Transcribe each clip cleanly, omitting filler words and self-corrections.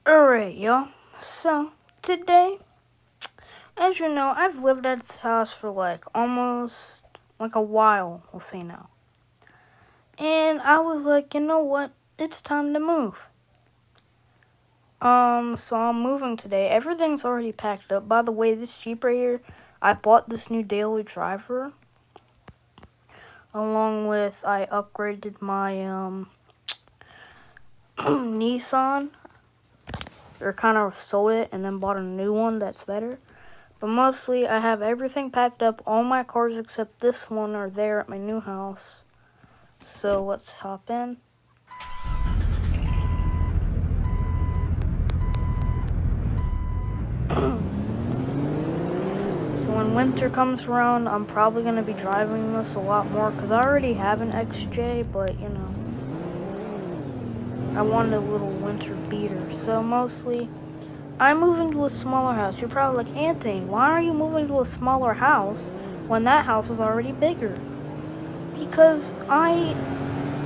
Alright, y'all. So, today, as you know, I've lived at this house for almost a while, we'll say now. And I was like, you know what? It's time to move. So I'm moving today. Everything's already packed up. By the way, this Jeep right here, I bought this new daily driver. Along with, I upgraded my, Nissan. Or kind of sold it and then bought a new one that's better. But mostly, I have everything packed up. All my cars except this one are there at my new house. So let's hop in. So when winter comes around, I'm probably going to be driving this a lot more. Because I already have an XJ, but you know, I wanted a little winter beater. So mostly, I'm moving to a smaller house. You're probably like, Anthony, why are you moving to a smaller house when that house is already bigger? Because I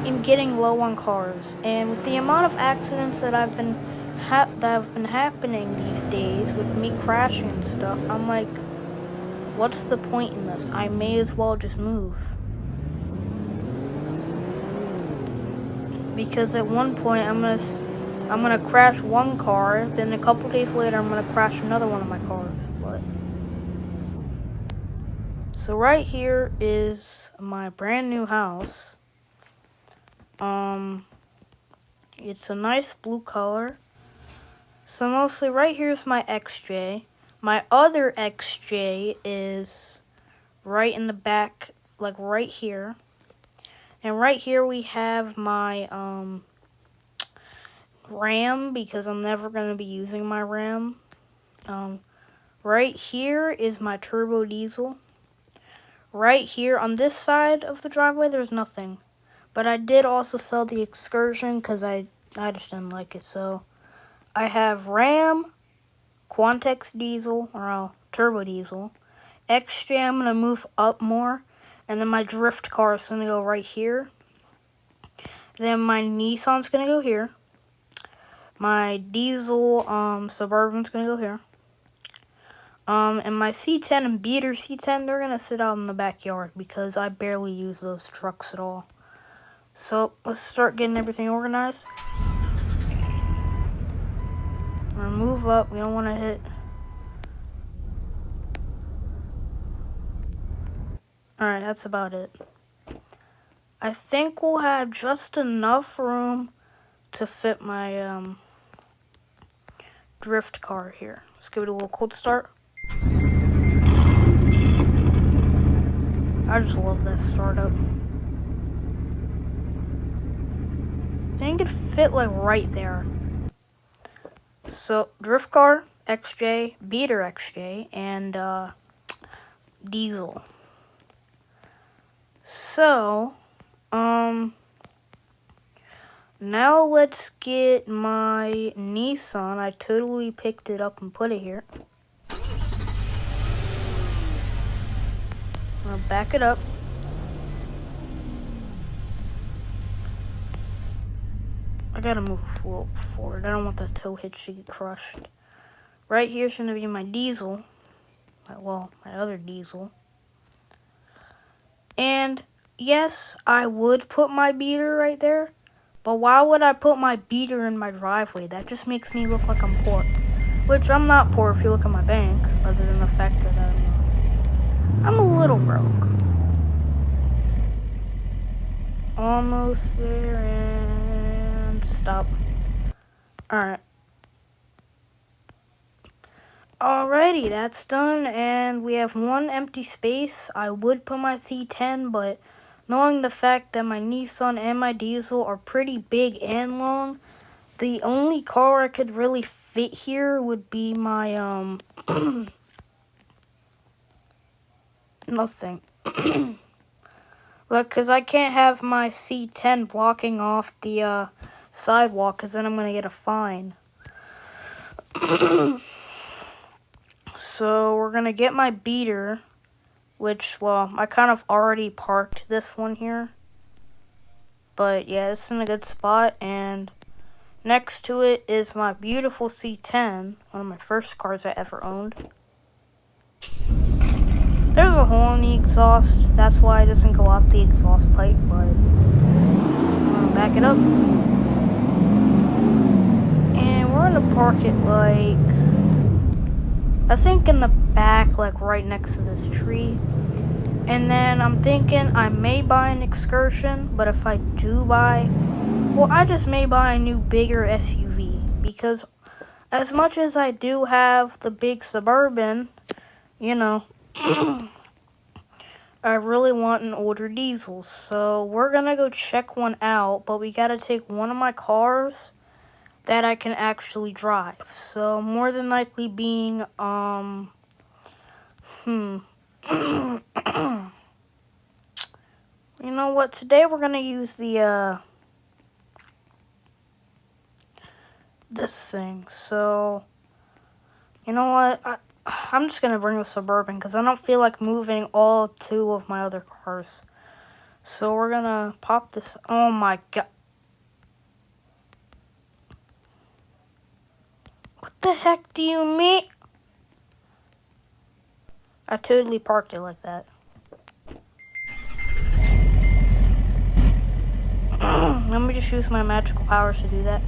am getting low on cars, and with the amount of accidents that have been happening these days with me crashing and stuff, I'm like, what's the point in this? I may as well just move. Because at one point I'm gonna crash one car, then a couple days later I'm gonna crash another one of my cars. But so right here is my brand new house. It's a nice blue color. So mostly right here is my XJ. My other XJ is right in the back, like right here. And right here we have my Ram, because I'm never going to be using my Ram. Right here is my turbo diesel. Right here on this side of the driveway there's nothing. But I did also sell the Excursion because I just didn't like it. So I have Ram, Quantex diesel, or turbo diesel. XJ, I'm going to move up more. And then my drift car is going to go right here. Then my Nissan's going to go here. My diesel Suburban's going to go here. And my C10 and beater C10, they're going to sit out in the backyard because I barely use those trucks at all. So let's start getting everything organized. We're going to move up. We don't want to hit. Alright, that's about it. I think we'll have just enough room to fit my drift car here. Let's give it a little cold start. I just love this startup. I think it fit like right there. So drift car, XJ, beater XJ, and diesel. So now let's get my Nissan. I totally picked it up and put it here. I'm gonna back it up. I gotta move a little forward. I don't want the tow hitch to get crushed. Right here's gonna be my diesel. Well, my other diesel. And yes, I would put my beater right there. But why would I put my beater in my driveway? That just makes me look like I'm poor. Which I'm not poor if you look at my bank, other than the fact that I'm a little broke. Almost there, and stop. Alright. Alrighty, that's done, and we have one empty space. I would put my C10, but knowing the fact that my Nissan and my diesel are pretty big and long, the only car I could really fit here would be my, nothing. Look, because I can't have my C10 blocking off the sidewalk, because then I'm going to get a fine. So we're going to get my beater, which, well, I kind of already parked this one here. But yeah, it's in a good spot, and Next to it is my beautiful C10, one of my first cars I ever owned. There's a hole in the exhaust, that's why it doesn't go out the exhaust pipe, but I'm gonna back it up. And we're gonna park it like, I think in the back, like right next to this tree. And then I'm thinking I may buy an Excursion, but if I do buy, well, I just may buy a new bigger SUV, because as much as I do have the big Suburban, you know, I really want an older diesel. So we're gonna go check one out, but we gotta take one of my cars that I can actually drive. So more than likely being, you know what, today we're gonna use the, this thing. So, you know what, I'm just gonna bring the Suburban because I don't feel like moving all two of my other cars. So we're gonna pop this, oh my god. What the heck do you mean? I totally parked it like that. Let me just use my magical powers to do that.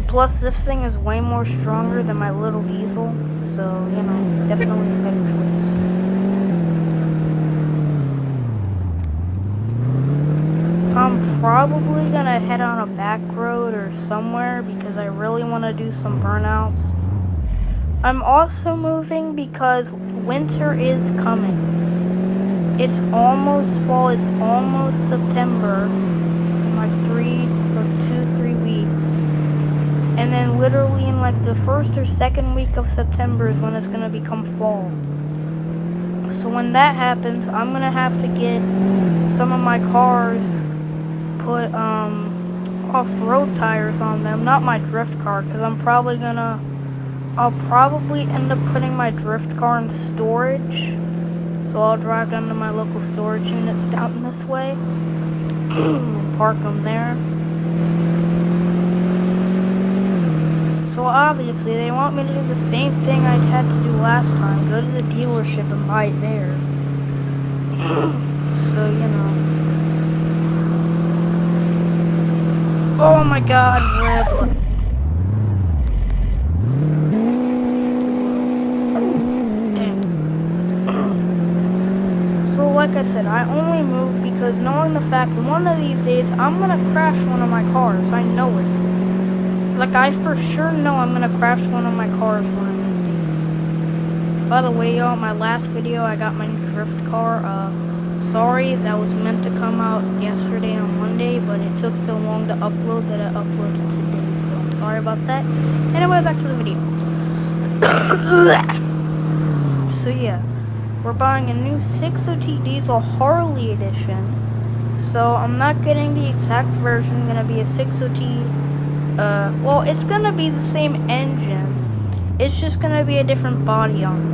Plus, this thing is way more stronger than my little diesel, so, you know, definitely a better choice. I'm probably gonna head on a back road or somewhere because I really want to do some burnouts. I'm also moving because winter is coming. It's almost fall, it's almost September, in like 3 weeks. And then literally in like the first or second week of September is when it's gonna become fall. So when that happens, I'm gonna have to get some of my cars, put off-road tires on them, not my drift car, because I'll probably end up putting my drift car in storage. So I'll drive down to my local storage units down this way and park them there. So obviously they want me to do the same thing I had to do last time, go to the dealership and buy it there. So, you know. Oh my god, rip. So like I said, I only moved because knowing the fact that one of these days I'm gonna crash one of my cars. I know it. Like, I for sure know I'm gonna crash one of my cars one of these days. By the way, y'all, my last video, I got my new drift car. Sorry, that was meant to come out yesterday on Monday, but it took so long to upload that I uploaded today. So I'm sorry about that. Anyway, back to the video. So yeah, we're buying a new 6OT diesel Harley edition. So I'm not getting the exact version. It's gonna be a 6OT. Well, it's gonna be the same engine. It's just gonna be a different body on it.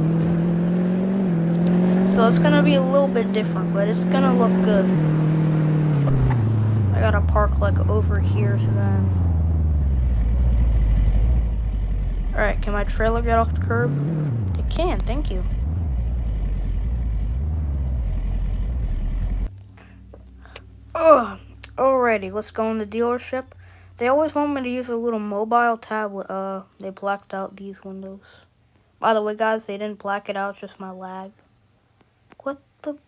So it's gonna be a little bit different, but it's gonna look good. I gotta park like over here, so then. Alright, can my trailer get off the curb? It can, thank you. Ugh. Alrighty, let's go in the dealership. They always want me to use a little mobile tablet. They blacked out these windows. By the way, guys, they didn't black it out, just my lag. What the?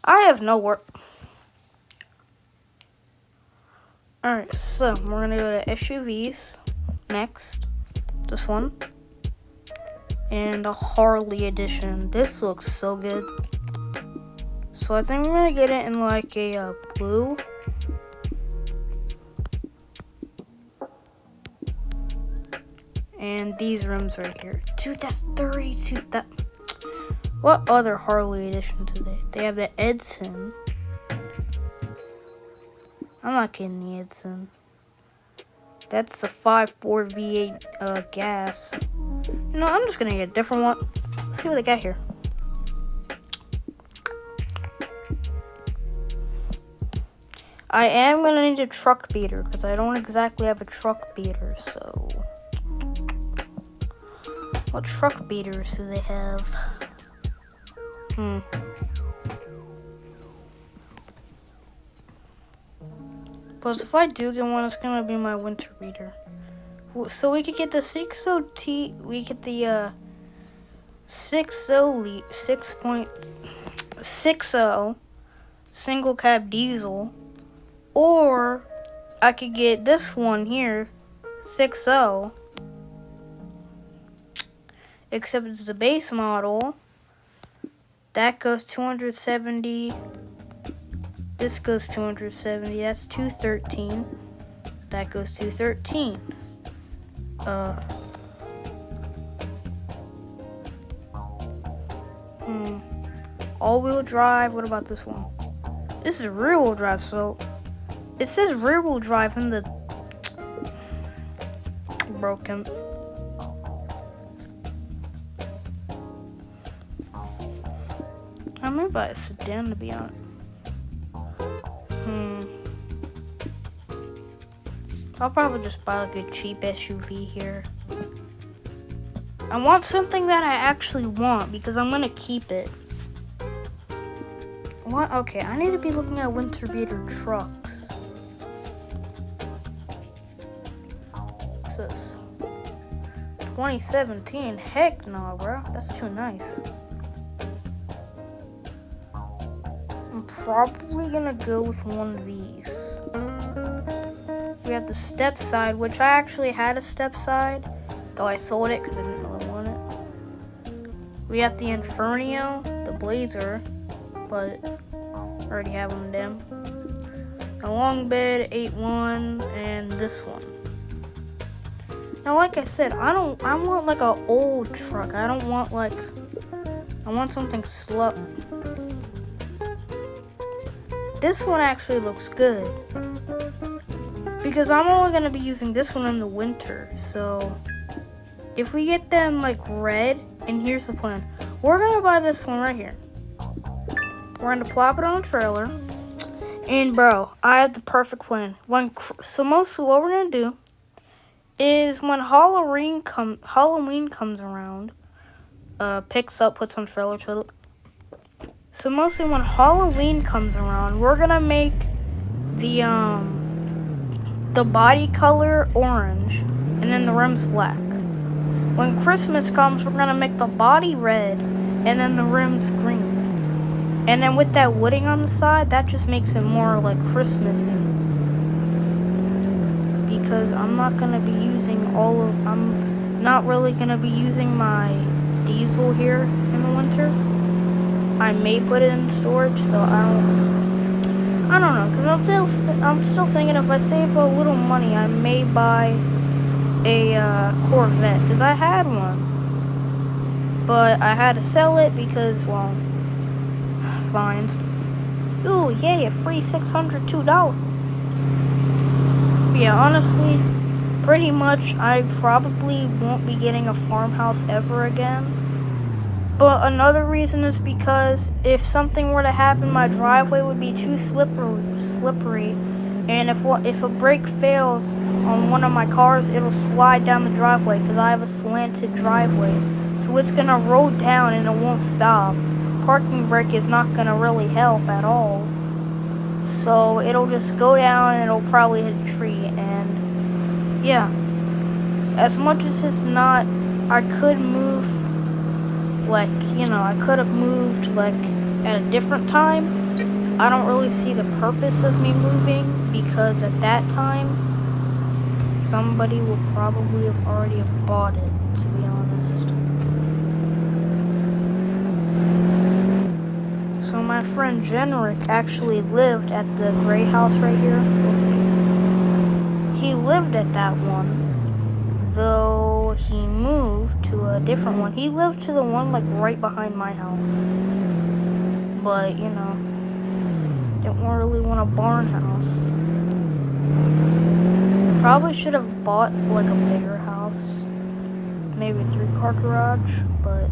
I have no work. Alright, so we're gonna go to SUVs next. This one. And a Harley edition. This looks so good. So I think I'm gonna get it in like a blue. And these rims right here. Dude, that's 32. What other Harley edition today? They have the Edson. I'm not getting the Edson. That's the 5.4 V8 gas. You know, I'm just gonna get a different one. Let's see what they got here. I am gonna need a truck beater because I don't exactly have a truck beater, so what truck beaters do they have? Plus, if I do get one, it's gonna be my winter beater. So we could get the 60T. We get the 6.60 single cab diesel, or I could get this one here, 60. Except it's the base model. That goes 270. This goes 270. That's 213. That goes 213. All-wheel drive. What about this one? This is rear-wheel drive, so it says rear-wheel drive in the broken. I might buy a sedan, to be honest. I'll probably just buy like a cheap SUV here. I want something that I actually want because I'm gonna keep it. What? Okay, I need to be looking at winter beater trucks. What's this? 2017? Heck no, bro. That's too nice. I'm probably gonna go with one of these. We have the step side, which I actually had a step side, though I sold it because I didn't really want it. We have the Inferno, the Blazer, but I already have one of them. A long bed, 8.1, and this one. Now, like I said, I want like an old truck. I want something slow. This one actually looks good because I'm only gonna be using this one in the winter. So if we get them like red, and here's the plan. We're gonna buy this one right here. We're gonna plop it on a trailer. And bro, I have the perfect plan. So mostly what we're gonna do is when Halloween comes around, picks up, puts on trailer to it. So mostly when Halloween comes around, we're gonna make the body color orange and then the rims black. When Christmas comes, we're gonna make the body red and then the rims green. And then with that wooding on the side, that just makes it more like Christmassy. Because I'm not gonna be using I'm not really gonna be using my diesel here in the winter. I may put it in storage, though I don't know, because I'm still thinking if I save a little money, I may buy a Corvette, because I had one, but I had to sell it because, well, fines. Ooh, yay, a free $602. Yeah, honestly, pretty much, I probably won't be getting a farmhouse ever again. But another reason is because if something were to happen, my driveway would be too slippery. And if a brake fails on one of my cars, it'll slide down the driveway because I have a slanted driveway. So it's going to roll down and it won't stop. Parking brake is not going to really help at all. So it'll just go down and it'll probably hit a tree. And yeah, as much as it's not, I could move. Like, I could have moved, like, at a different time. I don't really see the purpose of me moving because at that time, somebody will probably have already bought it, to be honest. So my friend Jenrick actually lived at the gray house right here. We'll see. He lived at that one. Though he moved to a different one. He lived to the one like right behind my house. But, didn't really want a barn house. Probably should have bought like a bigger house. Maybe a 3-car garage, but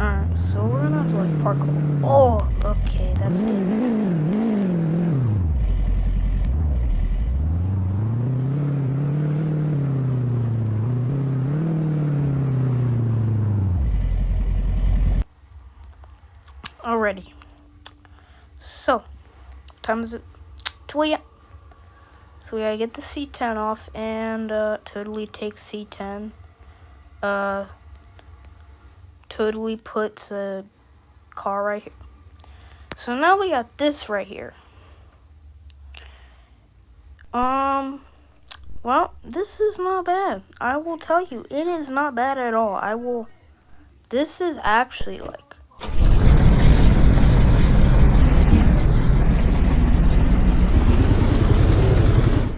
alright, so we're gonna have to like park. Oh, okay, that's damaged. time is it? 2 a.m. So we gotta get the C10 off and totally take C10. Totally puts a car right here. So now we got this right here. Well, this is not bad. I will tell you, it is not bad at all. This is actually like...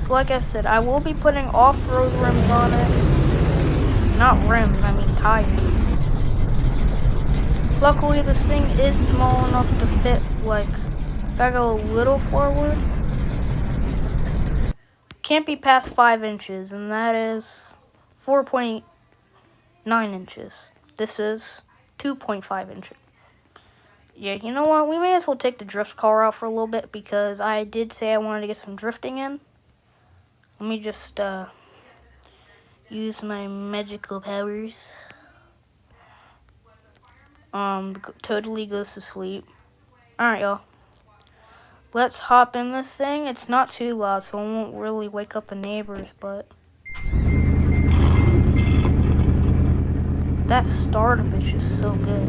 So like I said, I will be putting off-road rims on it. Not rims, I mean tires. Luckily, this thing is small enough to fit, like, if I go a little forward, can't be past 5 inches, and that is 4.9 inches. This is 2.5 inches. Yeah, you know what? We may as well take the drift car out for a little bit because I did say I wanted to get some drifting in. Let me just use my magical powers. Totally goes to sleep. Alright, y'all. Let's hop in this thing. It's not too loud, so it won't really wake up the neighbors, but... That starter bitch is so good.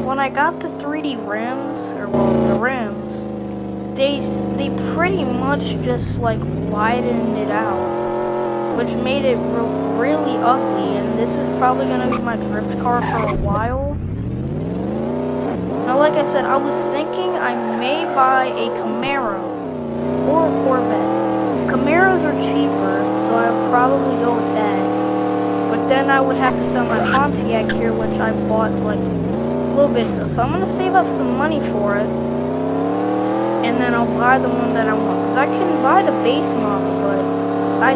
When I got the 3D rims, or well, the rims, they pretty much just like widened it out, which made it really ugly, and this is probably gonna be my drift car for a while. Now, like I said, I was thinking I may buy a Camaro or a Corvette. Camaros are cheaper, so I'll probably go with that. But then I would have to sell my Pontiac here, which I bought like a little bit ago. So I'm gonna save up some money for it, and then I'll buy the one that I want. Cause I can buy the base model, but I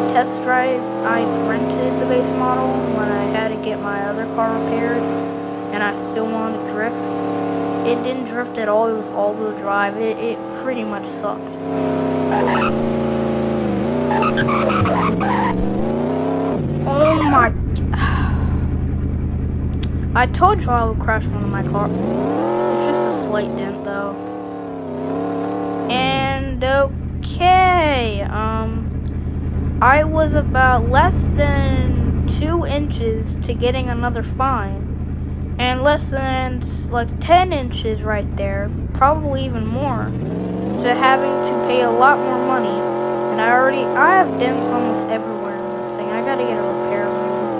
rented the base model when I had to get my other car repaired, and I still wanted to drift. It didn't drift at all. It was all-wheel drive. It pretty much sucked. Oh my... I told you I would crash one of my cars. It's just a slight dent, though. And okay, I was about less than 2 inches to getting another fine, and less than like 10 inches right there, probably even more, to having to pay a lot more money. And I have dents almost everywhere in this thing. I gotta get a repair one of these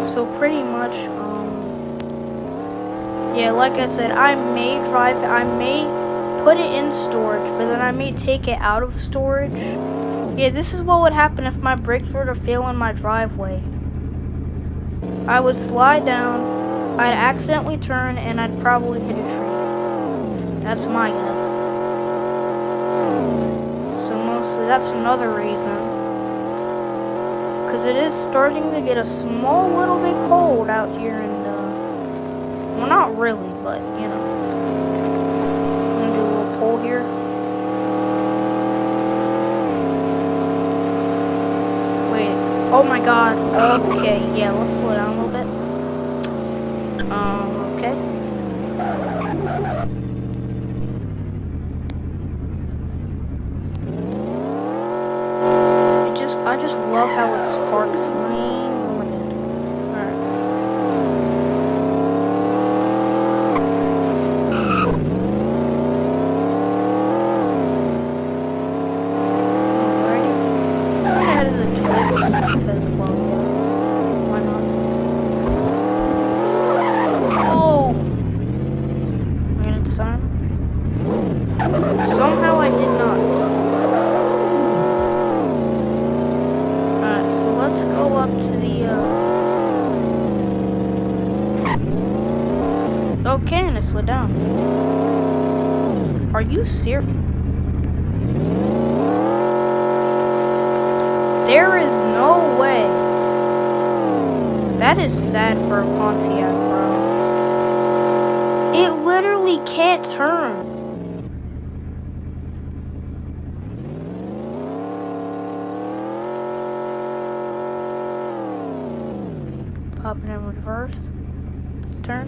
days. So pretty much, yeah, like I said, I may put it in storage, but then I may take it out of storage. Yeah, this is what would happen if my brakes were to fail in my driveway. I would slide down, I'd accidentally turn, and I'd probably hit a tree. That's my guess. So mostly that's another reason. Because it is starting to get a small little bit cold out here in well, not really, but, you know. I'm gonna do a little pull here. Wait. Oh my god. Okay, yeah, let's slow down a little bit. Okay. I just love how it sparks flames. Oh my god. Alright. Because, well, why not? Oh! Am I gonna disarm? Somehow I did not. Alright, so let's go up to the, Okay, and I slid down. Are you serious? There is no way. That is sad for a Pontiac, bro. It literally can't turn. Pop it in reverse. Turn.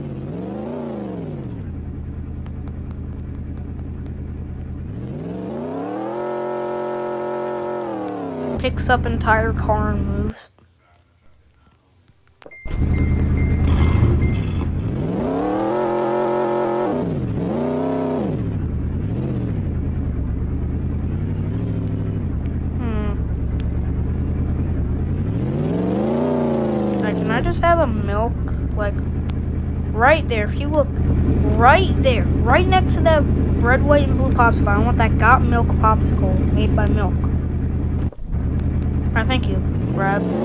picks up entire car and moves. Can I just have a milk, like, right there? If you look, right there, right next to that red, white, and blue popsicle, I want that Got Milk popsicle made by milk. Alright, thank you. Grabs. Taste.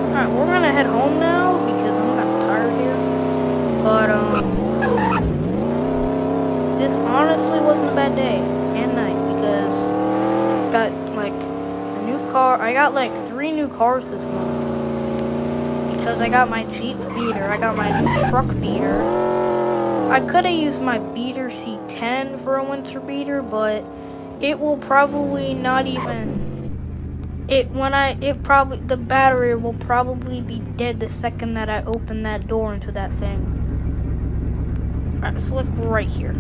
Alright, we're gonna head home now because I'm kind of tired here. But, this honestly wasn't a bad day and night because I got, like, a new car. I got, like, 3 new cars this month. Because I got my Jeep beater. I got my new truck beater. I could have used my beater C10 for a winter beater, but it will probably not even... the battery will probably be dead the second that I open that door into that thing. Alright, so like right here.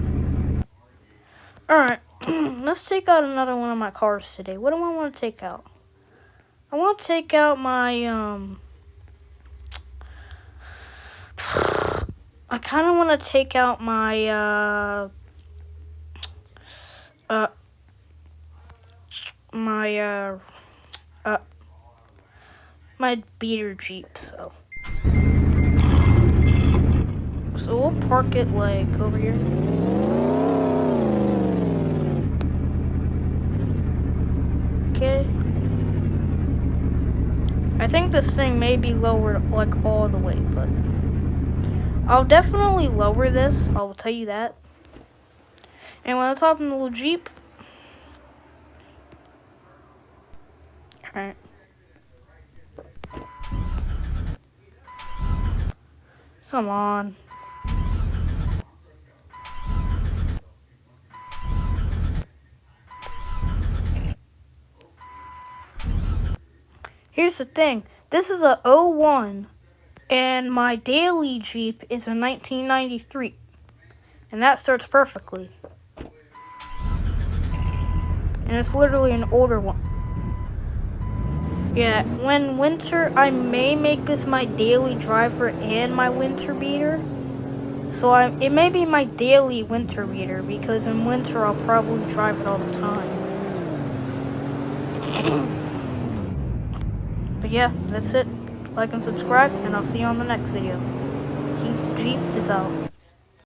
Alright, let's take out another one of my cars today. What do I want to take out? I want to take out my, I kind of want to take out my, my beater Jeep, so we'll park it, like, over here. Okay. I think this thing may be lowered, like, all the way, but I'll definitely lower this, I'll tell you that. And when I hop in the little Jeep, alright. Come on. Here's the thing. This is a 01, and my daily Jeep is a 1993. And that starts perfectly. And it's literally an older one. Yeah, when winter, I may make this my daily driver and my winter beater. So it may be my daily winter beater, because in winter I'll probably drive it all the time. But yeah, that's it. Like and subscribe, and I'll see you on the next video. Keep the Jeep is out.